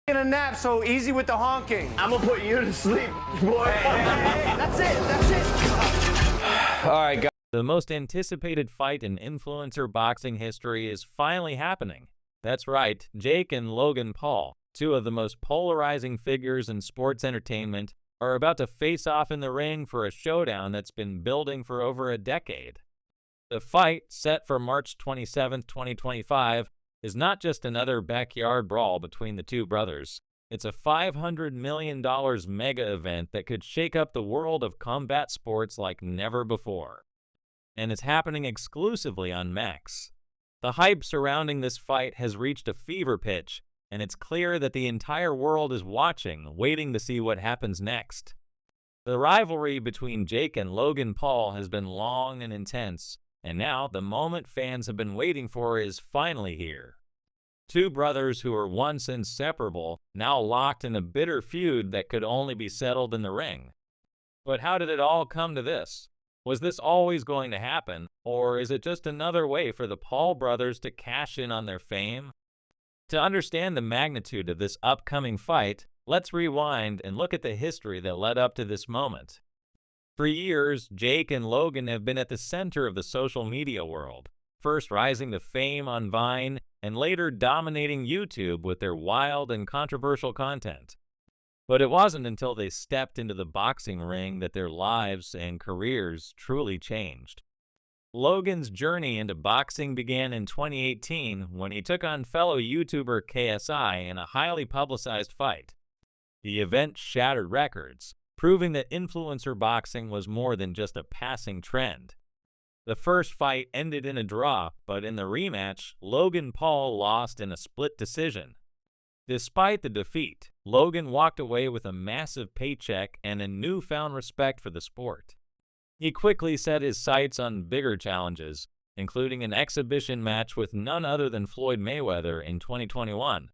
In a nap, so easy with the honking. I'm gonna put you to sleep, boy. Hey, that's it, that's it. All right, guys. The most anticipated fight in influencer boxing history is finally happening. That's right, Jake and Logan Paul, two of the most polarizing figures in sports entertainment, are about to face off in the ring for a showdown that's been building for over a decade. The fight, set for March 27, 2025, is not just another backyard brawl between the two brothers. It's a $500 million mega event that could shake up the world of combat sports like never before. And it's happening exclusively on Max. The hype surrounding this fight has reached a fever pitch, and it's clear that the entire world is watching, waiting to see what happens next. The rivalry between Jake and Logan Paul has been long and intense, and now the moment fans have been waiting for is finally here. Two brothers who were once inseparable, now locked in a bitter feud that could only be settled in the ring. But how did it all come to this? Was this always going to happen, or is it just another way for the Paul brothers to cash in on their fame? To understand the magnitude of this upcoming fight, let's rewind and look at the history that led up to this moment. For years, Jake and Logan have been at the center of the social media world, first rising to fame on Vine and later dominating YouTube with their wild and controversial content. But it wasn't until they stepped into the boxing ring that their lives and careers truly changed. Logan's journey into boxing began in 2018 when he took on fellow YouTuber KSI in a highly publicized fight. The event shattered records, proving that influencer boxing was more than just a passing trend. The first fight ended in a draw, but in the rematch, Logan Paul lost in a split decision. Despite the defeat, Logan walked away with a massive paycheck and a newfound respect for the sport. He quickly set his sights on bigger challenges, including an exhibition match with none other than Floyd Mayweather in 2021.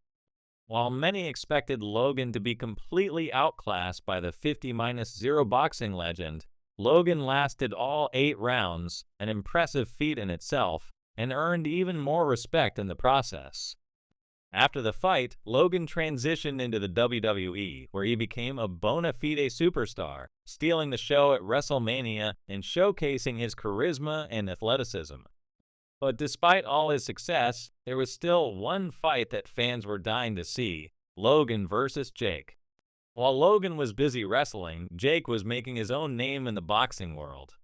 While many expected Logan to be completely outclassed by the 50-0 boxing legend, Logan lasted all 8 rounds, an impressive feat in itself, and earned even more respect in the process. After the fight, Logan transitioned into the WWE, where he became a bona fide superstar, stealing the show at WrestleMania and showcasing his charisma and athleticism. But despite all his success, there was still one fight that fans were dying to see: Logan versus Jake. While Logan was busy wrestling, Jake was making his own name in the boxing world.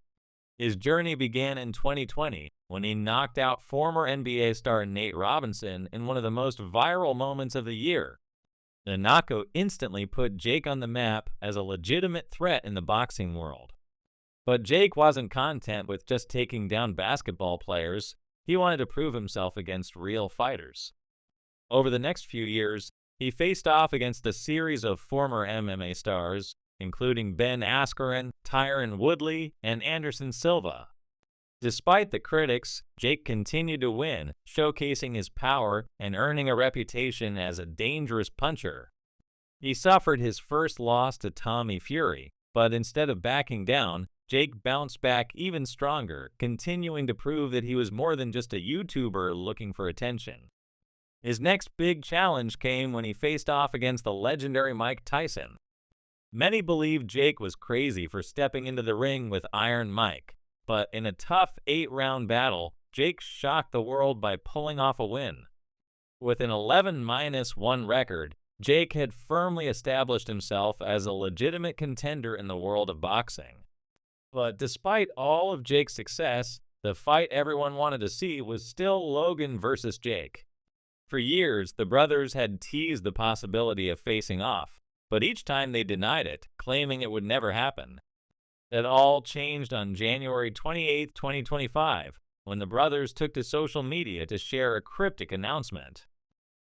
His journey began in 2020 when he knocked out former NBA star Nate Robinson in one of the most viral moments of the year. The knockout instantly put Jake on the map as a legitimate threat in the boxing world. But Jake wasn't content with just taking down basketball players. He wanted to prove himself against real fighters. Over the next few years, he faced off against a series of former MMA stars, including Ben Askren, Tyron Woodley, and Anderson Silva. Despite the critics, Jake continued to win, showcasing his power and earning a reputation as a dangerous puncher. He suffered his first loss to Tommy Fury, but instead of backing down, Jake bounced back even stronger, continuing to prove that he was more than just a YouTuber looking for attention. His next big challenge came when he faced off against the legendary Mike Tyson. Many believed Jake was crazy for stepping into the ring with Iron Mike, but in a tough 8-round battle, Jake shocked the world by pulling off a win. With an 11-1 record, Jake had firmly established himself as a legitimate contender in the world of boxing. But despite all of Jake's success, the fight everyone wanted to see was still Logan versus Jake. For years, the brothers had teased the possibility of facing off, but each time they denied it, claiming it would never happen. That all changed on January 28, 2025, when the brothers took to social media to share a cryptic announcement.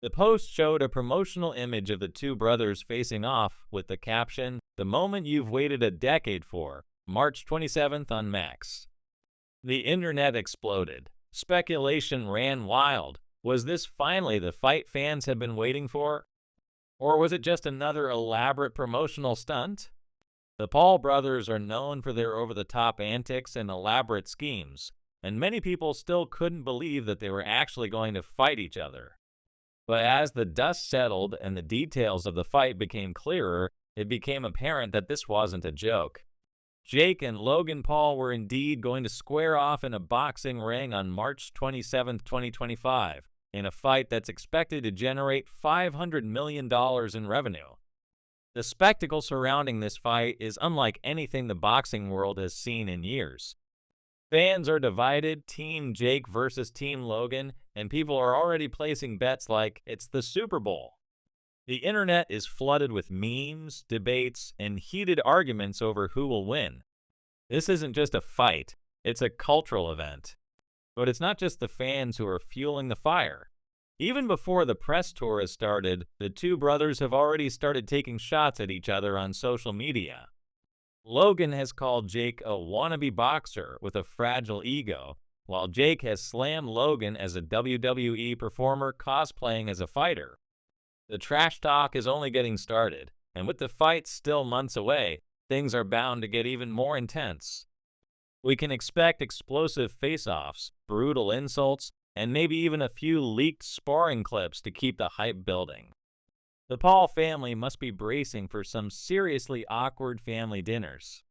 The post showed a promotional image of the two brothers facing off with the caption, "The moment you've waited a decade for, March 27th on Max." The internet exploded. Speculation ran wild. Was this finally the fight fans had been waiting for? Or was it just another elaborate promotional stunt? The Paul brothers are known for their over-the-top antics and elaborate schemes, and many people still couldn't believe that they were actually going to fight each other. But as the dust settled and the details of the fight became clearer, it became apparent that this wasn't a joke. Jake and Logan Paul were indeed going to square off in a boxing ring on March 27, 2025, in a fight that's expected to generate $500 million in revenue. The spectacle surrounding this fight is unlike anything the boxing world has seen in years. Fans are divided, Team Jake versus Team Logan, and people are already placing bets like it's the Super Bowl. The internet is flooded with memes, debates, and heated arguments over who will win. This isn't just a fight, it's a cultural event. But it's not just the fans who are fueling the fire. Even before the press tour has started, the two brothers have already started taking shots at each other on social media. Logan has called Jake a wannabe boxer with a fragile ego, while Jake has slammed Logan as a WWE performer cosplaying as a fighter. The trash talk is only getting started, and with the fight still months away, things are bound to get even more intense. We can expect explosive face-offs, brutal insults, and maybe even a few leaked sparring clips to keep the hype building. The Paul family must be bracing for some seriously awkward family dinners.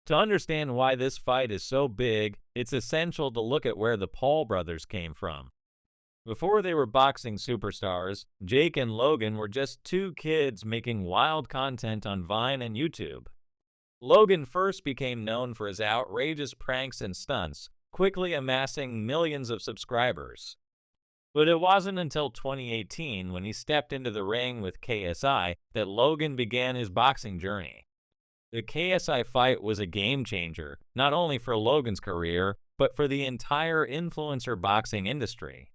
To understand why this fight is so big, it's essential to look at where the Paul brothers came from. Before they were boxing superstars, Jake and Logan were just two kids making wild content on Vine and YouTube. Logan first became known for his outrageous pranks and stunts, quickly amassing millions of subscribers. But it wasn't until 2018, when he stepped into the ring with KSI, that Logan began his boxing journey. The KSI fight was a game changer, not only for Logan's career, but for the entire influencer boxing industry.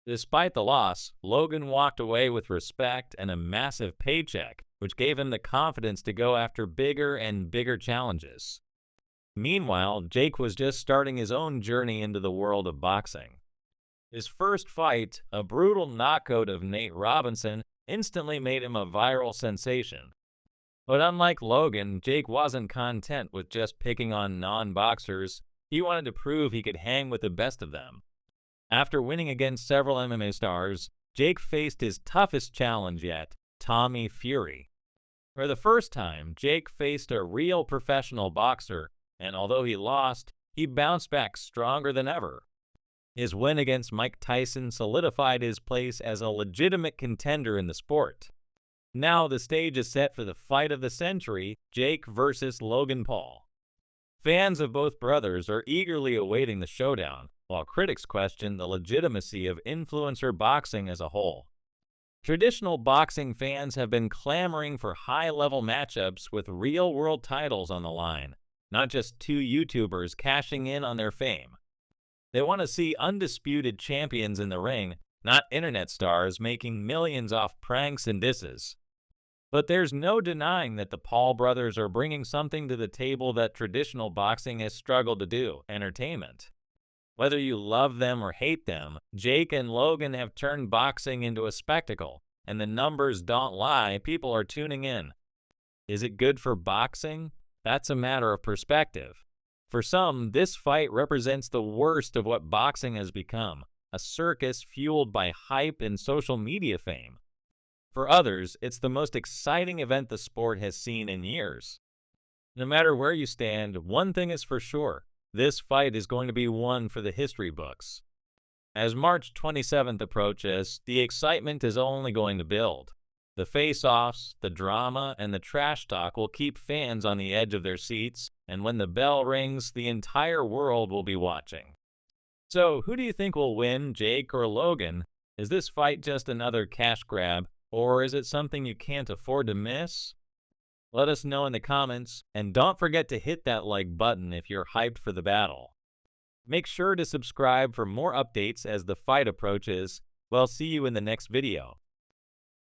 Despite the loss, Logan walked away with respect and a massive paycheck, which gave him the confidence to go after bigger and bigger challenges. Meanwhile, Jake was just starting his own journey into the world of boxing. His first fight, a brutal knockout of Nate Robinson, instantly made him a viral sensation. But unlike Logan, Jake wasn't content with just picking on non-boxers. He wanted to prove he could hang with the best of them. After winning against several MMA stars, Jake faced his toughest challenge yet, Tommy Fury. For the first time, Jake faced a real professional boxer, and although he lost, he bounced back stronger than ever. His win against Mike Tyson solidified his place as a legitimate contender in the sport. Now the stage is set for the fight of the century, Jake versus Logan Paul. Fans of both brothers are eagerly awaiting the showdown, while critics question the legitimacy of influencer boxing as a whole. Traditional boxing fans have been clamoring for high-level matchups with real-world titles on the line, not just two YouTubers cashing in on their fame. They want to see undisputed champions in the ring, not internet stars making millions off pranks and disses. But there's no denying that the Paul brothers are bringing something to the table that traditional boxing has struggled to do: entertainment. Whether you love them or hate them, Jake and Logan have turned boxing into a spectacle, and the numbers don't lie, people are tuning in. Is it good for boxing? That's a matter of perspective. For some, this fight represents the worst of what boxing has become, a circus fueled by hype and social media fame. For others, it's the most exciting event the sport has seen in years. No matter where you stand, one thing is for sure: this fight is going to be one for the history books. As March 27th approaches, the excitement is only going to build. The face-offs, the drama, and the trash talk will keep fans on the edge of their seats, and when the bell rings, the entire world will be watching. So, who do you think will win, Jake or Logan? Is this fight just another cash grab, or is it something you can't afford to miss? Let us know in the comments, and don't forget to hit that like button if you're hyped for the battle. Make sure to subscribe for more updates as the fight approaches. We'll see you in the next video.